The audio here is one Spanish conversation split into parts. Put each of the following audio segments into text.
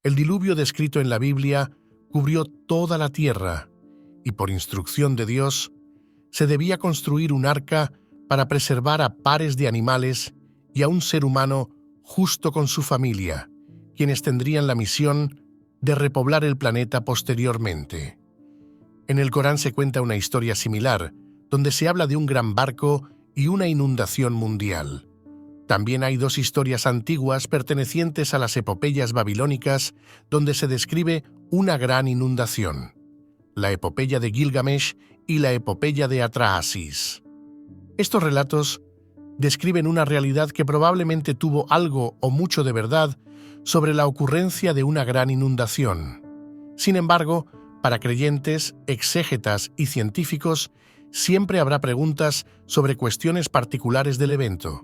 El diluvio descrito en la Biblia cubrió toda la tierra y por instrucción de Dios se debía construir un arca para preservar a pares de animales y a un ser humano justo con su familia, quienes tendrían la misión de repoblar el planeta posteriormente. En el Corán se cuenta una historia similar, donde se habla de un gran barco y una inundación mundial. También hay dos historias antiguas pertenecientes a las epopeyas babilónicas, donde se describe una gran inundación: la epopeya de Gilgamesh y la epopeya de Atrahasis. Estos relatos describen una realidad que probablemente tuvo algo o mucho de verdad sobre la ocurrencia de una gran inundación. Sin embargo, para creyentes, exégetas y científicos, siempre habrá preguntas sobre cuestiones particulares del evento.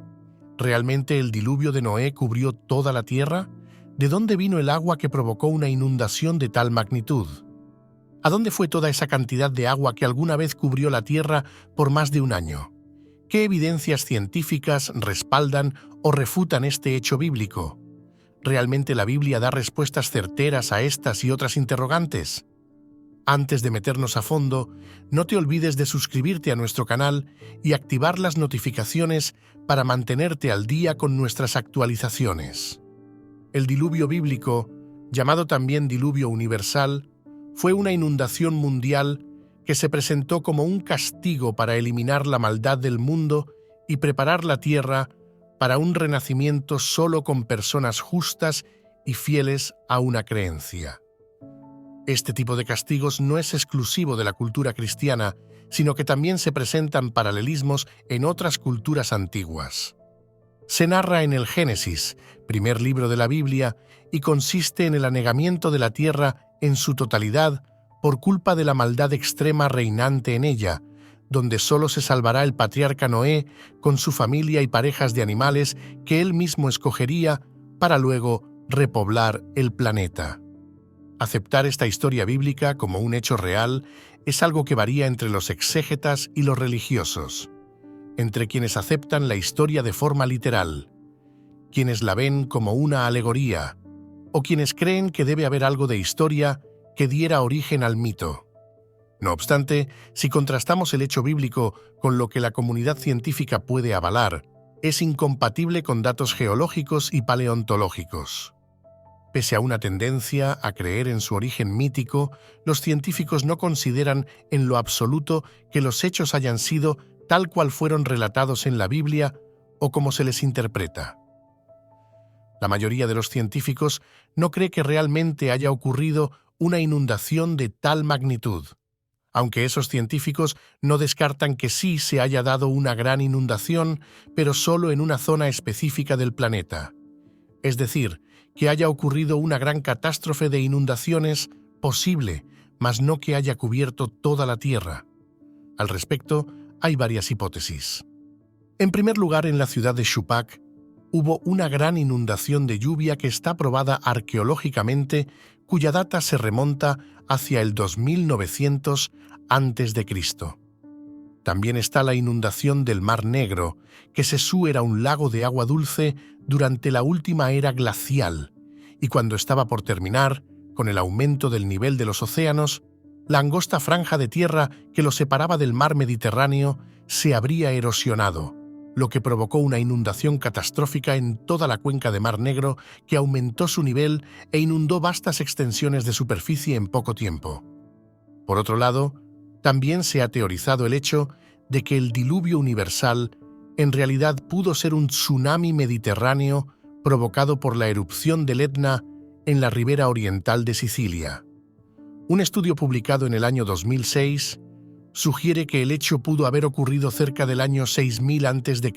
¿Realmente el diluvio de Noé cubrió toda la tierra? ¿De dónde vino el agua que provocó una inundación de tal magnitud? ¿A dónde fue toda esa cantidad de agua que alguna vez cubrió la tierra por más de un año? ¿Qué evidencias científicas respaldan o refutan este hecho bíblico? ¿Realmente la Biblia da respuestas certeras a estas y otras interrogantes? Antes de meternos a fondo, no te olvides de suscribirte a nuestro canal y activar las notificaciones para mantenerte al día con nuestras actualizaciones. El diluvio bíblico, llamado también diluvio universal, fue una inundación mundial que se presentó como un castigo para eliminar la maldad del mundo y preparar la tierra para un renacimiento solo con personas justas y fieles a una creencia. Este tipo de castigos no es exclusivo de la cultura cristiana, sino que también se presentan paralelismos en otras culturas antiguas. Se narra en el Génesis, primer libro de la Biblia, y consiste en el anegamiento de la tierra en su totalidad por culpa de la maldad extrema reinante en ella, donde solo se salvará el patriarca Noé con su familia y parejas de animales que él mismo escogería para luego repoblar el planeta. Aceptar esta historia bíblica como un hecho real es algo que varía entre los exégetas y los religiosos, entre quienes aceptan la historia de forma literal, quienes la ven como una alegoría, o quienes creen que debe haber algo de historia que diera origen al mito. No obstante, si contrastamos el hecho bíblico con lo que la comunidad científica puede avalar, es incompatible con datos geológicos y paleontológicos. Pese a una tendencia a creer en su origen mítico, los científicos no consideran en lo absoluto que los hechos hayan sido tal cual fueron relatados en la Biblia o como se les interpreta. La mayoría de los científicos no cree que realmente haya ocurrido una inundación de tal magnitud, aunque esos científicos no descartan que sí se haya dado una gran inundación, pero solo en una zona específica del planeta. Es decir, que haya ocurrido una gran catástrofe de inundaciones posible, mas no que haya cubierto toda la Tierra. Al respecto, hay varias hipótesis. En primer lugar, en la ciudad de Chupac, hubo una gran inundación de lluvia que está probada arqueológicamente, cuya data se remonta hacia el 2900 a.C. También está la inundación del Mar Negro, que Sesú era un lago de agua dulce durante la última era glacial, y cuando estaba por terminar, con el aumento del nivel de los océanos, la angosta franja de tierra que lo separaba del mar Mediterráneo se habría erosionado, lo que provocó una inundación catastrófica en toda la cuenca de Mar Negro que aumentó su nivel e inundó vastas extensiones de superficie en poco tiempo. Por otro lado, también se ha teorizado el hecho de que el diluvio universal en realidad pudo ser un tsunami mediterráneo provocado por la erupción del Etna en la ribera oriental de Sicilia. Un estudio publicado en el año 2006 sugiere que el hecho pudo haber ocurrido cerca del año 6000 a.C.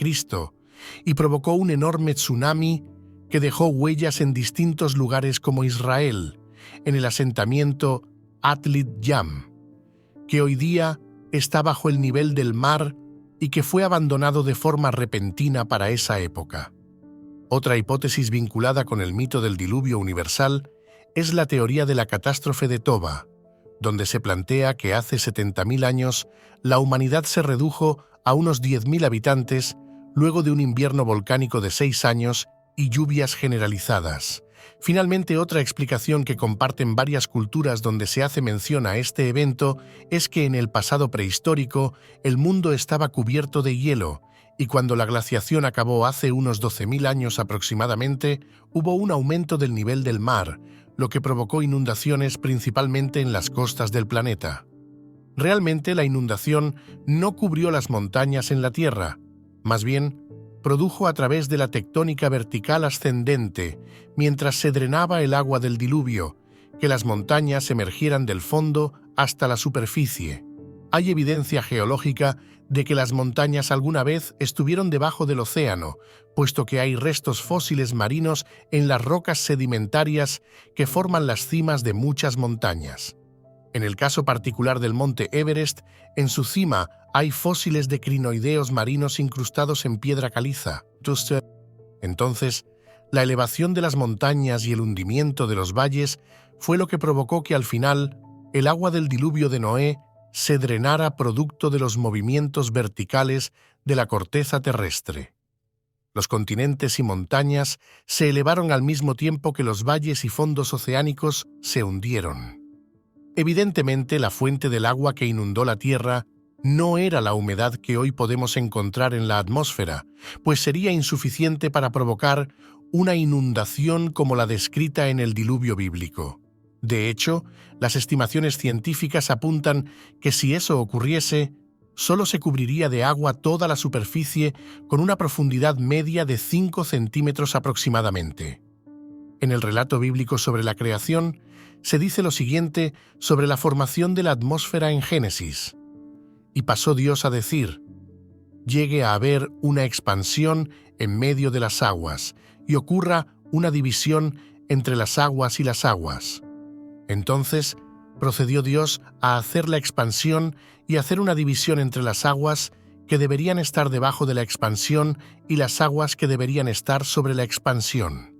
y provocó un enorme tsunami que dejó huellas en distintos lugares como Israel, en el asentamiento Atlit Yam, que hoy día está bajo el nivel del mar y que fue abandonado de forma repentina para esa época. Otra hipótesis vinculada con el mito del diluvio universal es la teoría de la catástrofe de Toba, donde se plantea que hace 70.000 años la humanidad se redujo a unos 10.000 habitantes luego de un invierno volcánico de 6 años y lluvias generalizadas, Finalmente, otra explicación que comparten varias culturas donde se hace mención a este evento es que en el pasado prehistórico el mundo estaba cubierto de hielo y cuando la glaciación acabó hace unos 12.000 años aproximadamente, hubo un aumento del nivel del mar, lo que provocó inundaciones principalmente en las costas del planeta. Realmente la inundación no cubrió las montañas en la Tierra, más bien produjo a través de la tectónica vertical ascendente, mientras se drenaba el agua del diluvio, que las montañas emergieran del fondo hasta la superficie. Hay evidencia geológica de que las montañas alguna vez estuvieron debajo del océano, puesto que hay restos fósiles marinos en las rocas sedimentarias que forman las cimas de muchas montañas. En el caso particular del monte Everest, en su cima hay fósiles de crinoideos marinos incrustados en piedra caliza. Entonces, la elevación de las montañas y el hundimiento de los valles fue lo que provocó que al final el agua del diluvio de Noé se drenara producto de los movimientos verticales de la corteza terrestre. Los continentes y montañas se elevaron al mismo tiempo que los valles y fondos oceánicos se hundieron. Evidentemente, la fuente del agua que inundó la Tierra no era la humedad que hoy podemos encontrar en la atmósfera, pues sería insuficiente para provocar una inundación como la descrita en el diluvio bíblico. De hecho, las estimaciones científicas apuntan que si eso ocurriese, solo se cubriría de agua toda la superficie con una profundidad media de 5 centímetros aproximadamente. En el relato bíblico sobre la creación, se dice lo siguiente sobre la formación de la atmósfera en Génesis. Y pasó Dios a decir: llegue a haber una expansión en medio de las aguas, y ocurra una división entre las aguas y las aguas. Entonces procedió Dios a hacer la expansión y hacer una división entre las aguas que deberían estar debajo de la expansión y las aguas que deberían estar sobre la expansión.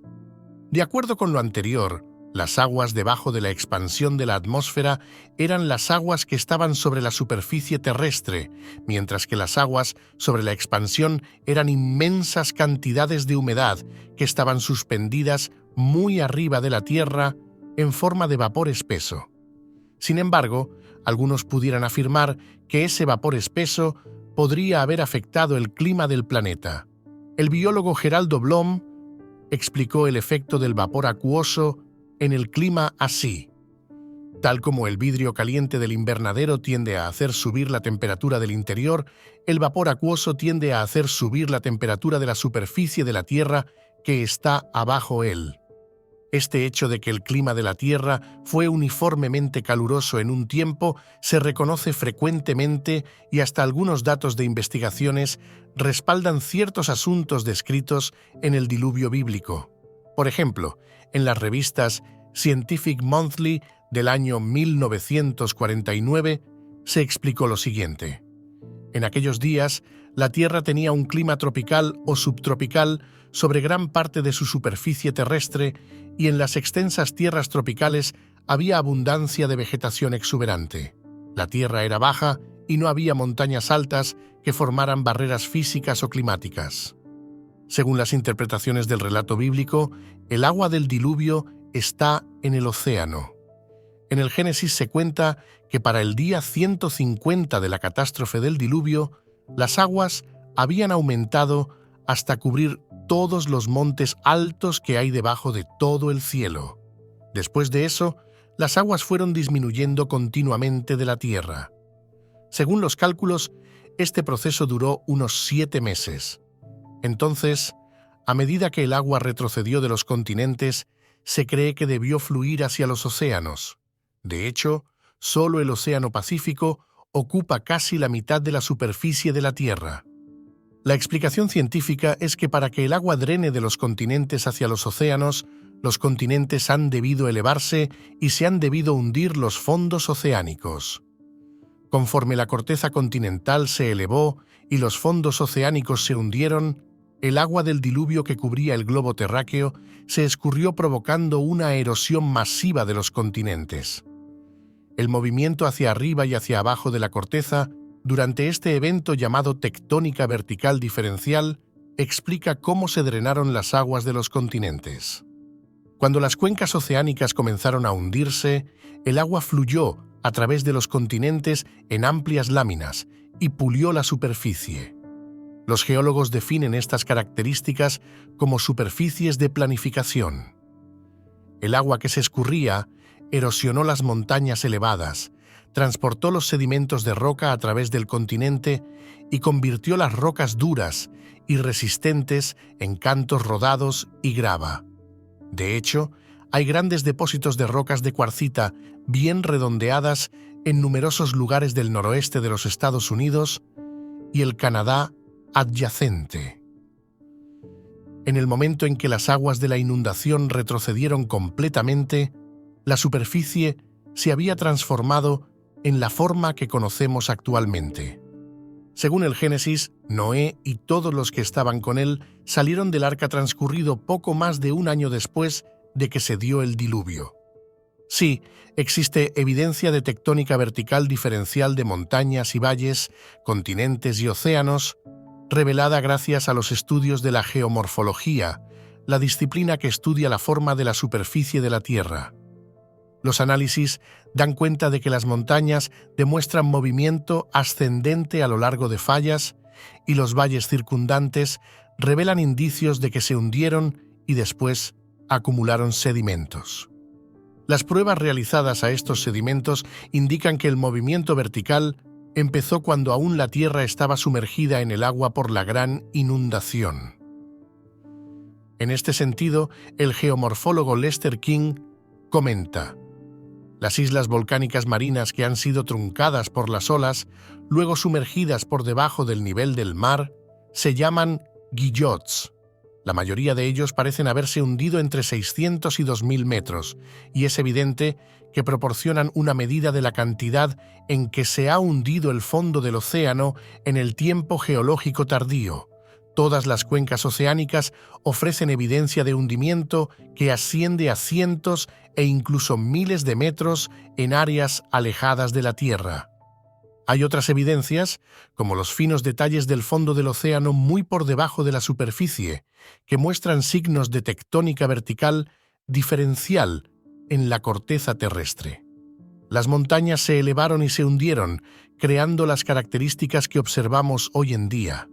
De acuerdo con lo anterior, las aguas debajo de la expansión de la atmósfera eran las aguas que estaban sobre la superficie terrestre, mientras que las aguas sobre la expansión eran inmensas cantidades de humedad que estaban suspendidas muy arriba de la Tierra en forma de vapor espeso. Sin embargo, algunos pudieran afirmar que ese vapor espeso podría haber afectado el clima del planeta. El biólogo Geraldo Blohm explicó el efecto del vapor acuoso en el clima así: tal como el vidrio caliente del invernadero tiende a hacer subir la temperatura del interior, el vapor acuoso tiende a hacer subir la temperatura de la superficie de la Tierra que está abajo él. Este hecho de que el clima de la Tierra fue uniformemente caluroso en un tiempo se reconoce frecuentemente y hasta algunos datos de investigaciones respaldan ciertos asuntos descritos en el diluvio bíblico. Por ejemplo, en las revistas Scientific Monthly del año 1949 se explicó lo siguiente: en aquellos días, la Tierra tenía un clima tropical o subtropical sobre gran parte de su superficie terrestre y en las extensas tierras tropicales había abundancia de vegetación exuberante. La Tierra era baja y no había montañas altas que formaran barreras físicas o climáticas. Según las interpretaciones del relato bíblico, el agua del diluvio está en el océano. En el Génesis se cuenta que para el día 150 de la catástrofe del diluvio, las aguas habían aumentado hasta cubrir todos los montes altos que hay debajo de todo el cielo. Después de eso, las aguas fueron disminuyendo continuamente de la tierra. Según los cálculos, este proceso duró unos 7 meses. Entonces, a medida que el agua retrocedió de los continentes, se cree que debió fluir hacia los océanos. De hecho, solo el Océano Pacífico ocupa casi la mitad de la superficie de la Tierra. La explicación científica es que para que el agua drene de los continentes hacia los océanos, los continentes han debido elevarse y se han debido hundir los fondos oceánicos. Conforme la corteza continental se elevó y los fondos oceánicos se hundieron, el agua del diluvio que cubría el globo terráqueo se escurrió provocando una erosión masiva de los continentes. El movimiento hacia arriba y hacia abajo de la corteza durante este evento llamado tectónica vertical diferencial explica cómo se drenaron las aguas de los continentes. Cuando las cuencas oceánicas comenzaron a hundirse, el agua fluyó a través de los continentes en amplias láminas y pulió la superficie. Los geólogos definen estas características como superficies de planificación. El agua que se escurría erosionó las montañas elevadas, transportó los sedimentos de roca a través del continente y convirtió las rocas duras y resistentes en cantos rodados y grava. De hecho, hay grandes depósitos de rocas de cuarcita bien redondeadas en numerosos lugares del noroeste de los Estados Unidos y el Canadá adyacente. En el momento en que las aguas de la inundación retrocedieron completamente, la superficie se había transformado en la forma que conocemos actualmente. Según el Génesis, Noé y todos los que estaban con él salieron del arca transcurrido poco más de un año después de que se dio el diluvio. Sí, existe evidencia de tectónica vertical diferencial de montañas y valles, continentes y océanos, revelada gracias a los estudios de la geomorfología, la disciplina que estudia la forma de la superficie de la Tierra. Los análisis dan cuenta de que las montañas demuestran movimiento ascendente a lo largo de fallas y los valles circundantes revelan indicios de que se hundieron y después acumularon sedimentos. Las pruebas realizadas a estos sedimentos indican que el movimiento vertical empezó cuando aún la Tierra estaba sumergida en el agua por la gran inundación. En este sentido, el geomorfólogo Lester King comenta: las islas volcánicas marinas que han sido truncadas por las olas, luego sumergidas por debajo del nivel del mar, se llaman guillots. La mayoría de ellos parecen haberse hundido entre 600 y 2000 metros, y es evidente que proporcionan una medida de la cantidad en que se ha hundido el fondo del océano en el tiempo geológico tardío. Todas las cuencas oceánicas ofrecen evidencia de hundimiento que asciende a cientos e incluso miles de metros en áreas alejadas de la Tierra. Hay otras evidencias, como los finos detalles del fondo del océano muy por debajo de la superficie, que muestran signos de tectónica vertical diferencial en la corteza terrestre. Las montañas se elevaron y se hundieron, creando las características que observamos hoy en día.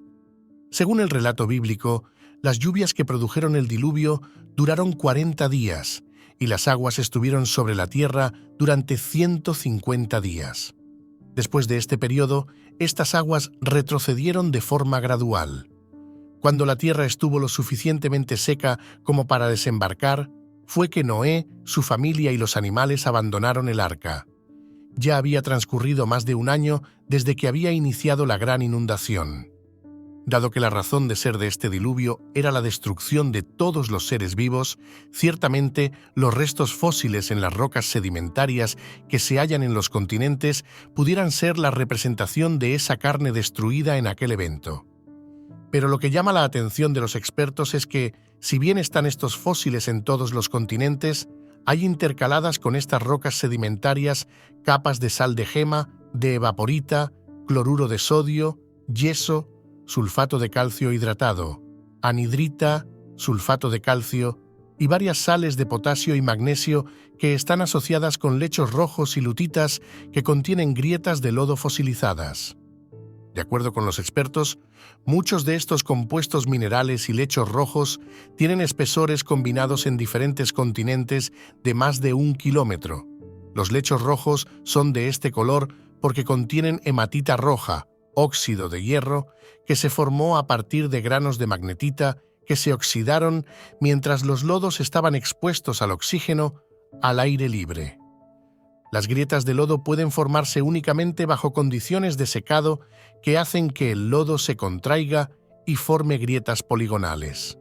Según el relato bíblico, las lluvias que produjeron el diluvio duraron 40 días y las aguas estuvieron sobre la tierra durante 150 días. Después de este periodo, estas aguas retrocedieron de forma gradual. Cuando la tierra estuvo lo suficientemente seca como para desembarcar, fue que Noé, su familia y los animales abandonaron el arca. Ya había transcurrido más de un año desde que había iniciado la gran inundación. Dado que la razón de ser de este diluvio era la destrucción de todos los seres vivos, ciertamente los restos fósiles en las rocas sedimentarias que se hallan en los continentes pudieran ser la representación de esa carne destruida en aquel evento. Pero lo que llama la atención de los expertos es que, si bien están estos fósiles en todos los continentes, hay intercaladas con estas rocas sedimentarias capas de sal de gema, de evaporita, cloruro de sodio, yeso, sulfato de calcio hidratado, anhidrita, sulfato de calcio y varias sales de potasio y magnesio que están asociadas con lechos rojos y lutitas que contienen grietas de lodo fosilizadas. De acuerdo con los expertos, muchos de estos compuestos minerales y lechos rojos tienen espesores combinados en diferentes continentes de más de 1 kilómetro. Los lechos rojos son de este color porque contienen hematita roja, óxido de hierro, que se formó a partir de granos de magnetita que se oxidaron mientras los lodos estaban expuestos al oxígeno al aire libre. Las grietas de lodo pueden formarse únicamente bajo condiciones de secado que hacen que el lodo se contraiga y forme grietas poligonales.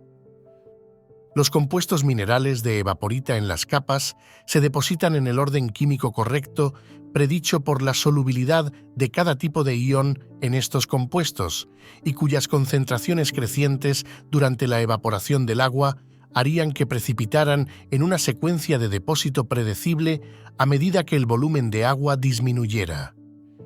Los compuestos minerales de evaporita en las capas se depositan en el orden químico correcto predicho por la solubilidad de cada tipo de ion en estos compuestos y cuyas concentraciones crecientes durante la evaporación del agua harían que precipitaran en una secuencia de depósito predecible a medida que el volumen de agua disminuyera.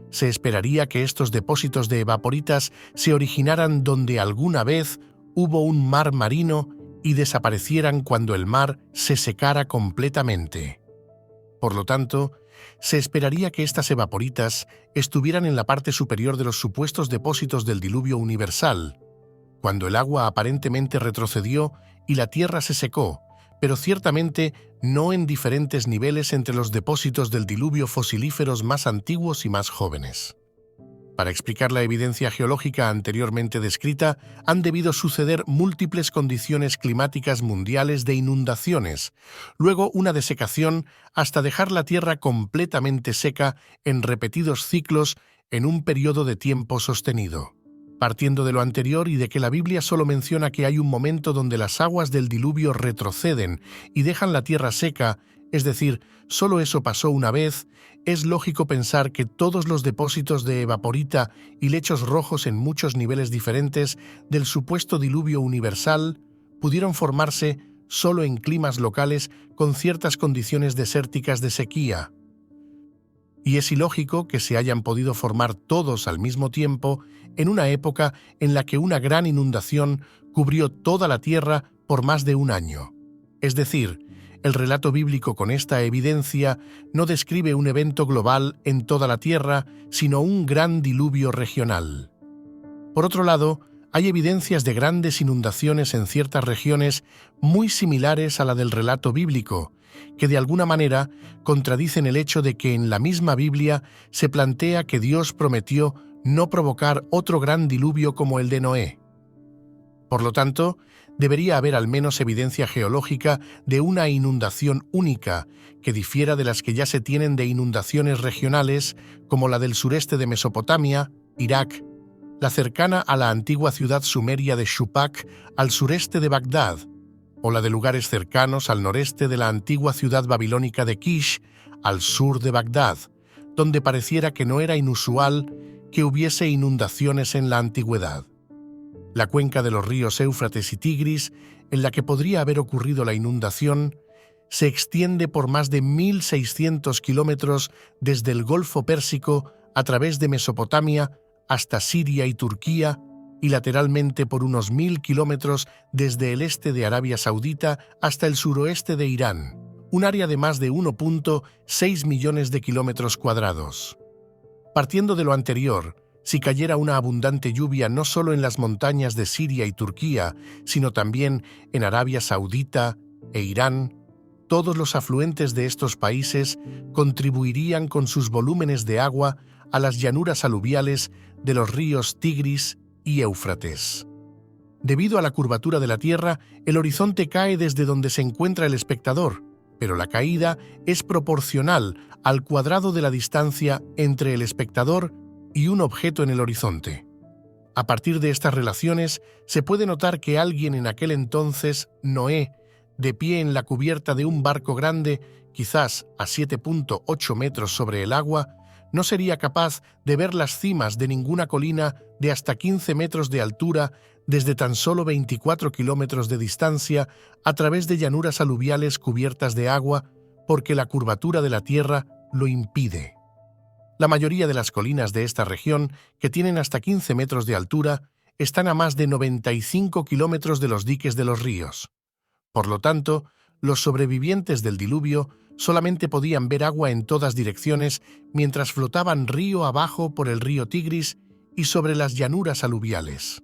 Se esperaría que estos depósitos de evaporitas se originaran donde alguna vez hubo un mar marino y desaparecieran cuando el mar se secara completamente. Por lo tanto, se esperaría que estas evaporitas estuvieran en la parte superior de los supuestos depósitos del diluvio universal, cuando el agua aparentemente retrocedió y la tierra se secó, pero ciertamente no en diferentes niveles entre los depósitos del diluvio fosilíferos más antiguos y más jóvenes. Para explicar la evidencia geológica anteriormente descrita, han debido suceder múltiples condiciones climáticas mundiales de inundaciones, luego una desecación hasta dejar la tierra completamente seca en repetidos ciclos en un periodo de tiempo sostenido. Partiendo de lo anterior y de que la Biblia solo menciona que hay un momento donde las aguas del diluvio retroceden y dejan la tierra seca, es decir, solo eso pasó una vez, es lógico pensar que todos los depósitos de evaporita y lechos rojos en muchos niveles diferentes del supuesto diluvio universal pudieron formarse solo en climas locales con ciertas condiciones desérticas de sequía. Y es ilógico que se hayan podido formar todos al mismo tiempo en una época en la que una gran inundación cubrió toda la tierra por más de un año. Es decir, el relato bíblico con esta evidencia no describe un evento global en toda la tierra, sino un gran diluvio regional. Por otro lado, hay evidencias de grandes inundaciones en ciertas regiones muy similares a la del relato bíblico, que de alguna manera contradicen el hecho de que en la misma Biblia se plantea que Dios prometió no provocar otro gran diluvio como el de Noé. Por lo tanto, debería haber al menos evidencia geológica de una inundación única que difiera de las que ya se tienen de inundaciones regionales como la del sureste de Mesopotamia, Irak, la cercana a la antigua ciudad sumeria de Shupak al sureste de Bagdad, o la de lugares cercanos al noreste de la antigua ciudad babilónica de Kish, al sur de Bagdad, donde pareciera que no era inusual que hubiese inundaciones en la antigüedad. La cuenca de los ríos Éufrates y Tigris, en la que podría haber ocurrido la inundación, se extiende por más de 1.600 kilómetros desde el Golfo Pérsico a través de Mesopotamia hasta Siria y Turquía, y lateralmente por unos 1.000 kilómetros desde el este de Arabia Saudita hasta el suroeste de Irán, un área de más de 1.6 millones de kilómetros cuadrados. Partiendo de lo anterior, si cayera una abundante lluvia no solo en las montañas de Siria y Turquía, sino también en Arabia Saudita e Irán, todos los afluentes de estos países contribuirían con sus volúmenes de agua a las llanuras aluviales de los ríos Tigris y Éufrates. Debido a la curvatura de la Tierra, el horizonte cae desde donde se encuentra el espectador, pero la caída es proporcional al cuadrado de la distancia entre el espectador y un objeto en el horizonte. A partir de estas relaciones, se puede notar que alguien en aquel entonces, Noé, de pie en la cubierta de un barco grande, quizás a 7.8 metros sobre el agua, no sería capaz de ver las cimas de ninguna colina de hasta 15 metros de altura desde tan solo 24 kilómetros de distancia a través de llanuras aluviales cubiertas de agua porque la curvatura de la Tierra lo impide. La mayoría de las colinas de esta región, que tienen hasta 15 metros de altura, están a más de 95 kilómetros de los diques de los ríos. Por lo tanto, los sobrevivientes del diluvio solamente podían ver agua en todas direcciones mientras flotaban río abajo por el río Tigris y sobre las llanuras aluviales.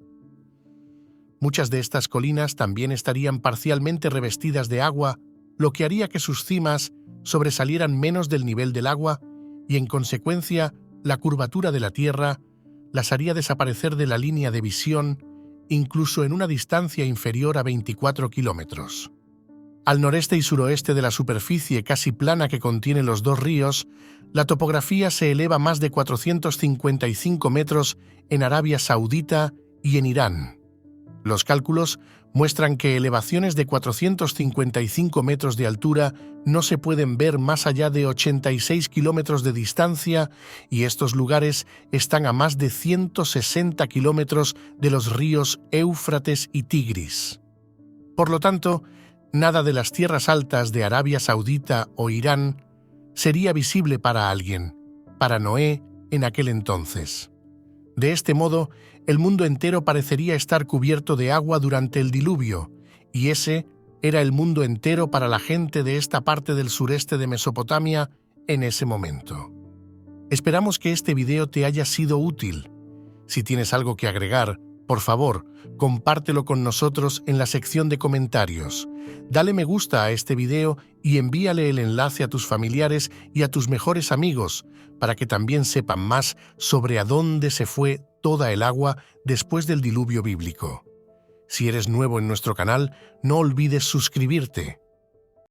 Muchas de estas colinas también estarían parcialmente revestidas de agua, lo que haría que sus cimas sobresalieran menos del nivel del agua y, en consecuencia, la curvatura de la Tierra las haría desaparecer de la línea de visión, incluso en una distancia inferior a 24 kilómetros. Al noreste y suroeste de la superficie casi plana que contiene los dos ríos, la topografía se eleva más de 455 metros en Arabia Saudita y en Irán. Los cálculos muestran que elevaciones de 455 metros de altura no se pueden ver más allá de 86 kilómetros de distancia y estos lugares están a más de 160 kilómetros de los ríos Éufrates y Tigris. Por lo tanto, nada de las tierras altas de Arabia Saudita o Irán sería visible para alguien, para Noé en aquel entonces. De este modo, el mundo entero parecería estar cubierto de agua durante el diluvio, y ese era el mundo entero para la gente de esta parte del sureste de Mesopotamia en ese momento. Esperamos que este video te haya sido útil. Si tienes algo que agregar, por favor, compártelo con nosotros en la sección de comentarios. Dale me gusta a este video y envíale el enlace a tus familiares y a tus mejores amigos para que también sepan más sobre a dónde se fue toda el agua después del diluvio bíblico. Si eres nuevo en nuestro canal, no olvides suscribirte.